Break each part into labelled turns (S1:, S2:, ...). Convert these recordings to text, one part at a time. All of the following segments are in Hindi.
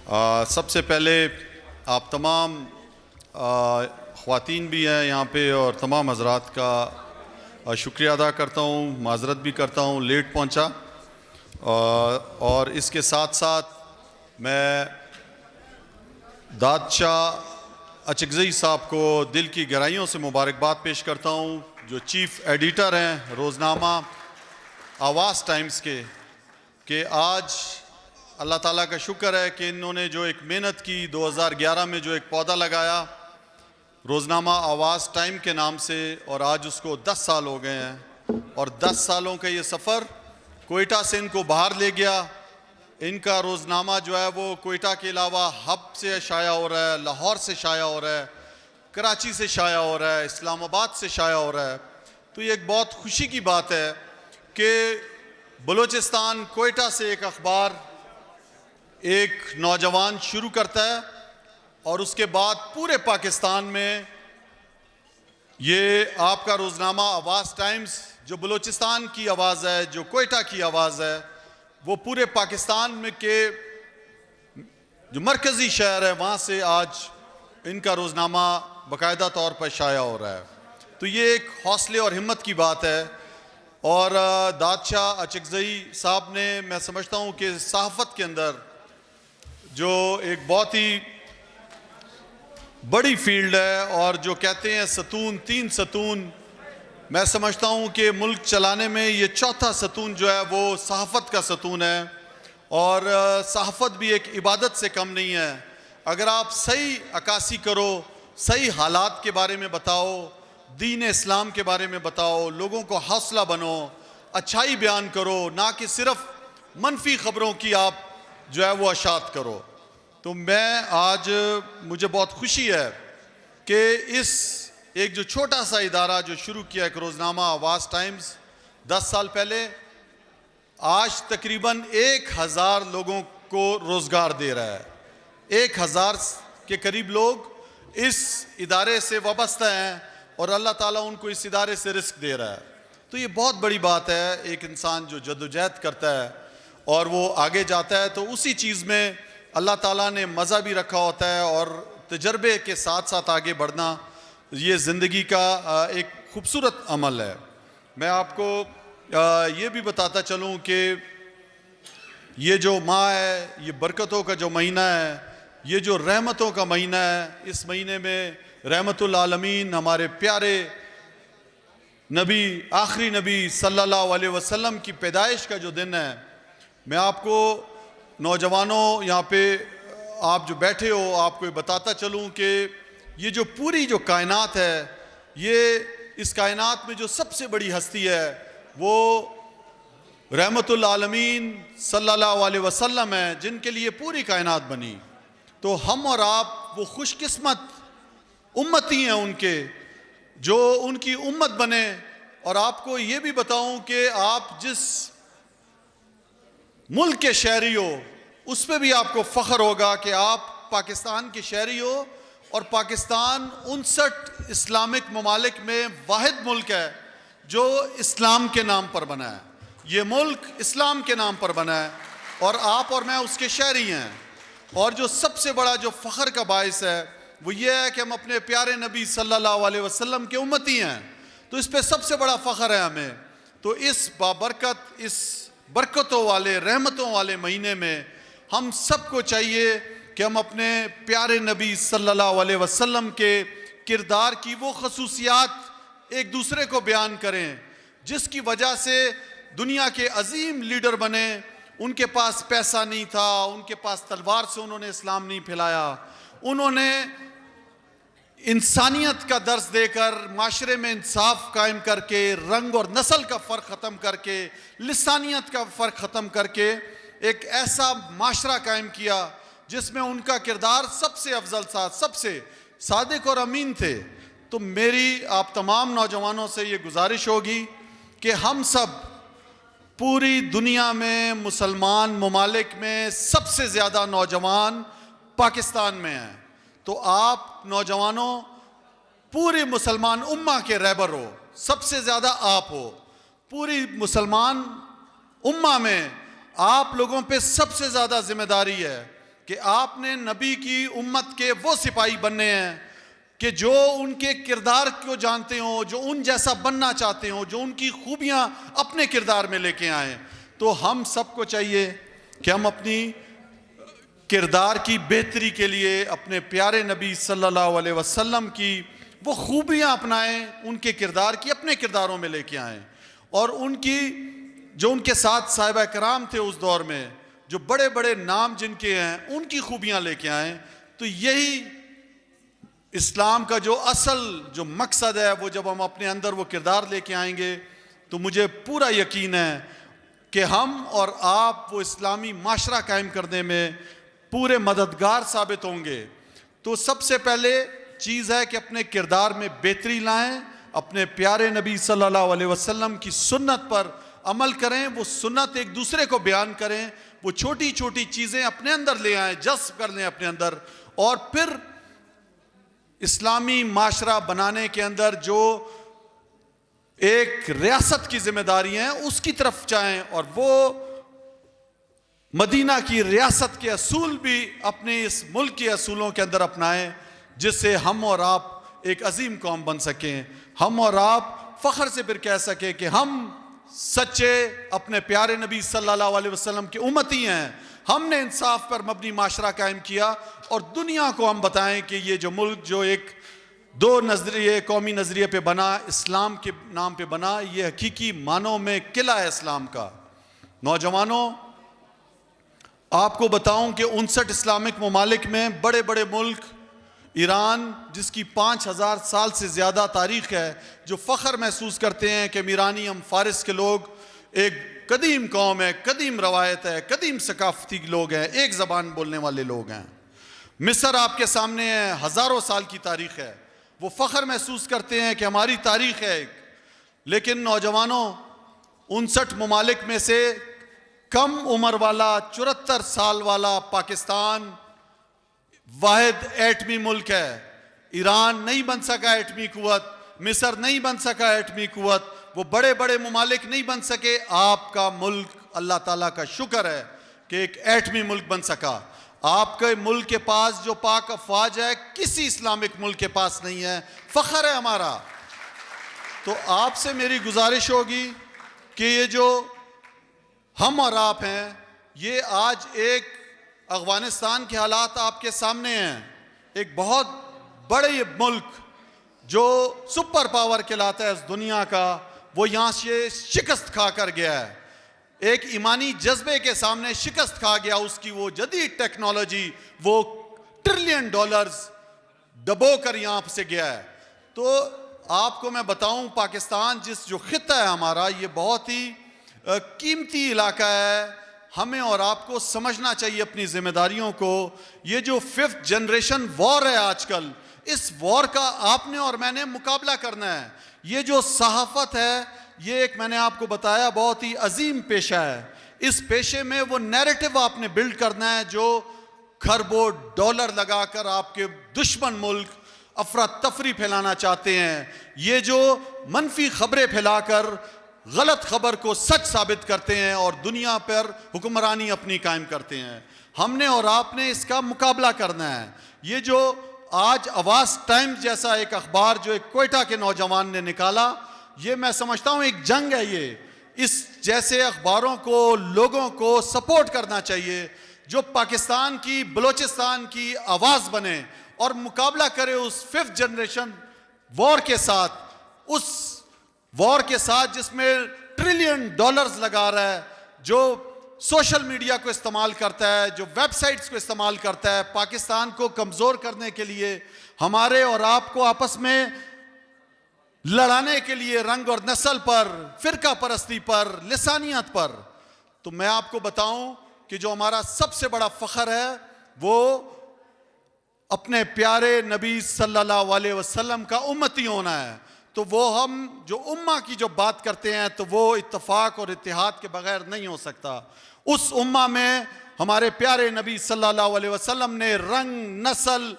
S1: सबसे पहले आप तमाम ख़वातीन भी हैं यहाँ पे और तमाम हज़रात का शुक्रिया अदा करता हूँ, माज़रत भी करता हूँ लेट पहुँचा। और इसके साथ साथ मैं दादशाह अचकज़ई साहब को दिल की गहराइयों से मुबारकबाद पेश करता हूँ, जो चीफ़ एडिटर हैं रोज़नामा आवाज़ टाइम्स के आज अल्लाह ताला का शुक्र है कि इन्होंने जो एक मेहनत की 2011 में जो एक पौधा लगाया रोज़नामा आवाज़ टाइम के नाम से, और आज उसको 10 साल हो गए हैं और 10 सालों का ये सफ़र कोयटा से इनको बाहर ले गया। इनका रोज़नामा जो है वो कोयटा के अलावा हब से शाया हो रहा है, लाहौर से शाया हो रहा है, कराची से शाया हो रहा है, इस्लामाबाद से शाया हो रहा है। तो ये एक बहुत खुशी की बात है कि बलूचिस्तान कोयटा से एक अखबार एक नौजवान शुरू करता है और उसके बाद पूरे पाकिस्तान में ये आपका रोज़नामा आवाज़ टाइम्स जो बलूचिस्तान की आवाज़ है, जो कोयटा की आवाज़ है, वो पूरे पाकिस्तान में के जो मरकज़ी शहर है वहाँ से आज इनका रोज़नामा बाकायदा तौर पर शाया हो रहा है। तो ये एक हौसले और हिम्मत की बात है। और दादशाह अचकज़ई साहब ने, मैं समझता हूँ कि सहाफ़त के अंदर जो एक बहुत ही बड़ी फील्ड है और जो कहते हैं सतून, 3 सतून, मैं समझता हूँ कि मुल्क चलाने में ये चौथा सतून जो है वो सहाफ़त का सतून है। और सहाफ़त भी एक इबादत से कम नहीं है। अगर आप सही अक्कासी करो, सही हालात के बारे में बताओ, दीन इस्लाम के बारे में बताओ, लोगों को हौसला बनो, अच्छाई बयान करो, ना कि सिर्फ मनफी ख़बरों की आप जो है वो अशात करो। तो मैं आज मुझे बहुत खुशी है कि इस एक जो छोटा सा इदारा जो शुरू किया एक रोज़नामा आवाज़ टाइम्स 10 साल पहले, आज तकरीबन 1000 लोगों को रोज़गार दे रहा है। 1000 के करीब लोग इस इदारे से वाबस्ता हैं और अल्लाह ताला उनको इस इदारे से रिस्क दे रहा है। तो ये बहुत बड़ी बात है। एक इंसान जो जद्दोजहद करता है और वो आगे जाता है तो उसी चीज़ में अल्लाह ताला ने मज़ा भी रखा होता है और तजर्बे के साथ साथ आगे बढ़ना ये ज़िंदगी का एक खूबसूरत अमल है। मैं आपको ये भी बताता चलूँ कि ये जो माह है, ये बरकतों का जो महीना है, ये जो रहमतों का महीना है, इस महीने में रहमतुल आलमीन हमारे प्यारे नबी, आखिरी नबी सल्लल्लाहु अलैहि वसल्लम की पैदाइश का जो दिन है, मैं आपको नौजवानों यहाँ पे आप जो बैठे हो आपको बताता चलूँ कि ये जो पूरी जो कायनात है, ये इस कायनात में जो सबसे बड़ी हस्ती है वो रहमतुल आलमीन सल्लल्लाहु अलैहि वसल्लम है, जिनके लिए पूरी कायनात बनी। तो हम और आप वो खुशकिस्मत उम्मती हैं उनके, जो उनकी उम्मत बने। और आपको ये भी बताऊं कि आप जिस मुल्क के शहरी हो उस पर भी आपको फ़ख्र होगा कि आप पाकिस्तान के शहरी हो। और पाकिस्तान 59 इस्लामिक ममालिक में वाहिद मुल्क है जो इस्लाम के नाम पर बना है। ये मुल्क इस्लाम के नाम पर बना है और आप और मैं उसके शहरी हैं। और जो सबसे बड़ा जो फ़ख्र का बायस है वो ये है कि हम अपने प्यारे नबी सल्लल्लाहु अलैहि वसल्लम के उम्मती हैं। तो इस पे सबसे बड़ा फ़ख्र है हमें। तो इस बाबरकत, इस बरकतों वाले, रहमतों वाले महीने में हम सबको चाहिए कि हम अपने प्यारे नबी सल्लल्लाहु अलैहि वसल्लम के किरदार की वो खसूसियात एक दूसरे को बयान करें जिसकी वजह से दुनिया के अजीम लीडर बने। उनके पास पैसा नहीं था, उनके पास तलवार से उन्होंने इस्लाम नहीं फैलाया, उन्होंने इंसानियत का दर्स देकर माशरे में इंसाफ कायम करके, रंग और नस्ल का फ़र्क ख़त्म करके, लिसानियत का फ़र्क ख़त्म करके एक ऐसा माशरा कायम किया जिसमें उनका किरदार सबसे अफजल था, सबसे सादिक और अमीन थे। तो मेरी आप तमाम नौजवानों से ये गुजारिश होगी कि हम सब पूरी दुनिया में मुसलमान ममालिक में सबसे ज़्यादा नौजवान पाकिस्तान में हैं। तो आप नौजवानों पूरी मुसलमान उम्मा के रहबर हो, सबसे ज़्यादा आप हो। पूरी मुसलमान उम्मा में आप लोगों पे सबसे ज़्यादा जिम्मेदारी है कि आपने नबी की उम्मत के वो सिपाही बनने हैं कि जो उनके किरदार को जानते हो, जो उन जैसा बनना चाहते हो, जो उनकी खूबियां अपने किरदार में लेके आए। तो हम सबको चाहिए कि हम अपनी किरदार की बेहतरी के लिए अपने प्यारे नबी सल्लल्लाहु अलैहि वसल्लम की वो खूबियां अपनाएं, उनके किरदार की अपने किरदारों में लेके आएं, और उनकी जो उनके साथ साहिबा कराम थे उस दौर में, जो बड़े बड़े नाम जिनके हैं, उनकी खूबियां लेके आएं। तो यही इस्लाम का जो असल जो मकसद है, वो जब हम अपने अंदर वो किरदार लेके आएंगे तो मुझे पूरा यकीन है कि हम और आप वो इस्लामी माशरा कायम करने में पूरे मददगार साबित होंगे। तो सबसे पहले चीज़ है कि अपने किरदार में बेहतरी लाएं, अपने प्यारे नबी सल्लल्लाहु अलैहि वसल्लम की सुन्नत पर अमल करें, वो सुन्नत एक दूसरे को बयान करें, वो छोटी छोटी चीज़ें अपने अंदर ले आएं, जज्ब कर लें अपने अंदर, और फिर इस्लामी माशरा बनाने के अंदर जो एक रियासत की जिम्मेदारी है उसकी तरफ जाएं, और वो मदीना की रियासत के असूल भी अपने इस मुल्क के असूलों के अंदर अपनाएं, जिससे हम और आप एक अजीम कौम बन सकें। हम और आप फख्र से फिर कह सकें कि हम सच्चे अपने प्यारे नबी सल्लल्लाहु अलैहि वसल्लम की उम्मती हैं। हमने इंसाफ पर मबनी माशरा कायम किया, और दुनिया को हम बताएं कि ये जो मुल्क जो एक दो नजरिए कौमी नजरिए पे बना, इस्लाम के नाम पे बना, ये हकीकी मानों में किला है इस्लाम का। नौजवानों, आपको बताऊं कि 59 इस्लामिक ममालिक में बड़े बड़े मुल्क, ईरान जिसकी 5000 साल से ज़्यादा तारीख़ है, जो फ़ख्र महसूस करते हैं कि ईरानी हम फ़ारिस के लोग एक कदीम कौम है, कदीम रवायत है, कदीम सकाफ़ती लोग हैं, एक ज़बान बोलने वाले लोग हैं। मिस्र आपके सामने है, हज़ारों साल की तारीख़ है, वो फ़ख्र महसूस करते हैं कि हमारी तारीख़ है। लेकिन नौजवानों, 59 ममालिक में से कम उम्र वाला 74 साल वाला पाकिस्तान वाहिद एटमी मुल्क है। ईरान नहीं बन सका एटमी कुव्वत, मिस्र नहीं बन सका एटमी कुव्वत, वो बड़े बड़े ममालिक नहीं बन सके। आपका मुल्क, अल्लाह ताला का शुक्र है कि एक एटमी मुल्क बन सका। आपके मुल्क के पास जो पाक अफवाज है, किसी इस्लामिक मुल्क के पास नहीं है, फ़ख्र है हमारा। तो आपसे मेरी गुजारिश होगी कि ये जो हम और आप हैं, ये आज एक अफ़गानिस्तान के हालात आपके सामने हैं। एक बहुत बड़े मुल्क जो सुपर पावर कहलाता है इस दुनिया का, वो यहाँ से शिकस्त खा कर गया है। एक ईमानी जज्बे के सामने शिकस्त खा गया। उसकी वो जदीद टेक्नोलॉजी, वो $ट्रिलियन डबो कर यहाँ से गया है। तो आपको मैं बताऊं, पाकिस्तान जिस जो खिता है हमारा, ये बहुत ही कीमती इलाका है। हमें और आपको समझना चाहिए अपनी जिम्मेदारियों को। ये जो 5th जनरेशन वॉर है आजकल, इस वॉर का आपने और मैंने मुकाबला करना है। ये जो सहाफ़त है, ये एक मैंने आपको बताया बहुत ही अजीम पेशा है। इस पेशे में वो नैरेटिव आपने बिल्ड करना है जो खरबों डॉलर लगाकर आपके दुश्मन मुल्क अफरा तफरी फैलाना चाहते हैं। ये जो मनफी खबरें फैलाकर गलत खबर को सच साबित करते हैं और दुनिया पर हुक्मरानी अपनी कायम करते हैं। हमने और आपने इसका मुकाबला करना है। ये जो आज आवाज़ टाइम्स जैसा एक अखबार जो एक कोयटा के नौजवान ने निकाला, ये मैं समझता हूँ एक जंग है। ये इस जैसे अखबारों को, लोगों को सपोर्ट करना चाहिए जो पाकिस्तान की, बलोचिस्तान की आवाज़ बने और मुकाबला करे उस 5th जनरेशन वॉर के साथ, उस वॉर के साथ जिसमें $ट्रिलियन लगा रहा है, जो सोशल मीडिया को इस्तेमाल करता है, जो वेबसाइट्स को इस्तेमाल करता है पाकिस्तान को कमज़ोर करने के लिए, हमारे और आपको आपस में लड़ाने के लिए, रंग और नस्ल पर, फ़िरका परस्ती पर, लिसानियत पर। तो मैं आपको बताऊं कि जो हमारा सबसे बड़ा फ़ख्र है वो अपने प्यारे नबी सल्लल्लाहु अलैहि वसल्लम का उम्मती होना है। तो वो हम जो उम्मा की जो बात करते हैं, तो वो इत्तफाक और इत्तेहाद के बगैर नहीं हो सकता। उस उम्मा में हमारे प्यारे नबी सल्लल्लाहु अलैहि वसल्लम ने रंग, नस्ल,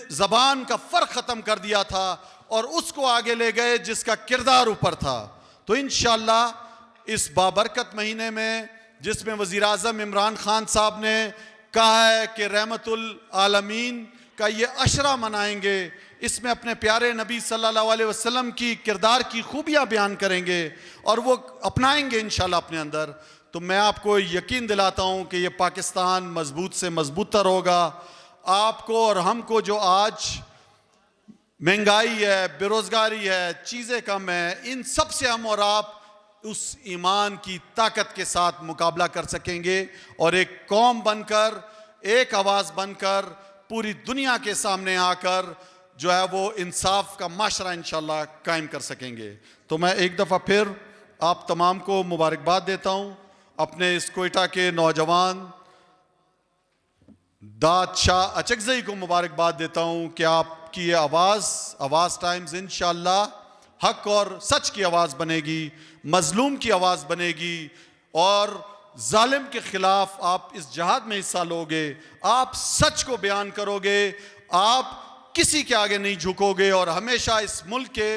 S1: ज़बान का फ़र्क ख़त्म कर दिया था और उसको आगे ले गए जिसका किरदार ऊपर था। तो इंशाअल्लाह इस बाबरकत महीने में, जिसमें वज़ीर आज़म इमरान खान साहब ने कहा है कि रहमतुल आलमीन का ये अशरा मनाएंगे, इसमें अपने प्यारे नबी सल्लल्लाहु अलैहि वसल्लम की किरदार की खूबियाँ बयान करेंगे और वो अपनाएंगे इंशाल्लाह अपने अंदर। तो मैं आपको यकीन दिलाता हूँ कि ये पाकिस्तान मजबूत से मजबूतर होगा। आपको और हमको जो आज महंगाई है, बेरोज़गारी है, चीज़ें कम है, इन सब से हम और आप उस ईमान की ताकत के साथ मुकाबला कर सकेंगे और एक कौम बनकर, एक आवाज़ बनकर पूरी दुनिया के सामने आकर जो है वो इंसाफ का माशरा इंशाल्लाह कायम कर सकेंगे। तो मैं एक दफ़ा फिर आप तमाम को मुबारकबाद देता हूँ, अपने इस कोयटा के नौजवान दाद शाह अचकज़ई को मुबारकबाद देता हूँ कि आपकी ये आवाज़ टाइम्स इंशाल्लाह हक और सच की आवाज़ बनेगी, मजलूम की आवाज़ बनेगी और जालिम के ख़िलाफ़ आप इस जहाद में हिस्सा लोगे, आप सच को बयान करोगे, आप किसी के आगे नहीं झुकोगे और हमेशा इस मुल्क के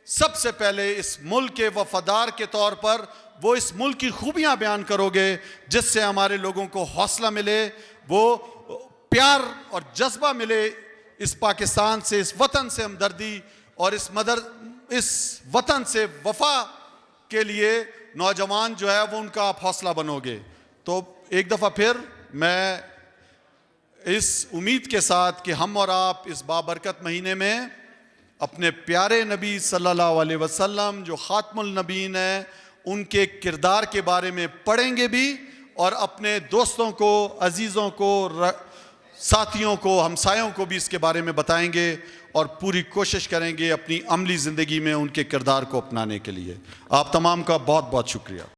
S1: सबसे पहले इस मुल्क के वफादार के तौर पर वो इस मुल्क की खूबियाँ बयान करोगे, जिससे हमारे लोगों को हौसला मिले, वो प्यार और जज्बा मिले इस पाकिस्तान से, इस वतन से हमदर्दी और इस वतन से वफा के लिए नौजवान जो है वो उनका आप हौसला बनोगे। तो एक दफ़ा फिर मैं इस उम्मीद के साथ कि हम और आप इस बाबरकत महीने में अपने प्यारे नबी सल्लल्लाहु अलैहि वसल्लम जो खातमुल नबीन है उनके किरदार के बारे में पढ़ेंगे भी और अपने दोस्तों को, अजीज़ों को, साथियों को, हमसायों को भी इसके बारे में बताएंगे और पूरी कोशिश करेंगे अपनी अमली ज़िंदगी में उनके किरदार को अपनाने के लिए। आप तमाम का बहुत बहुत शुक्रिया।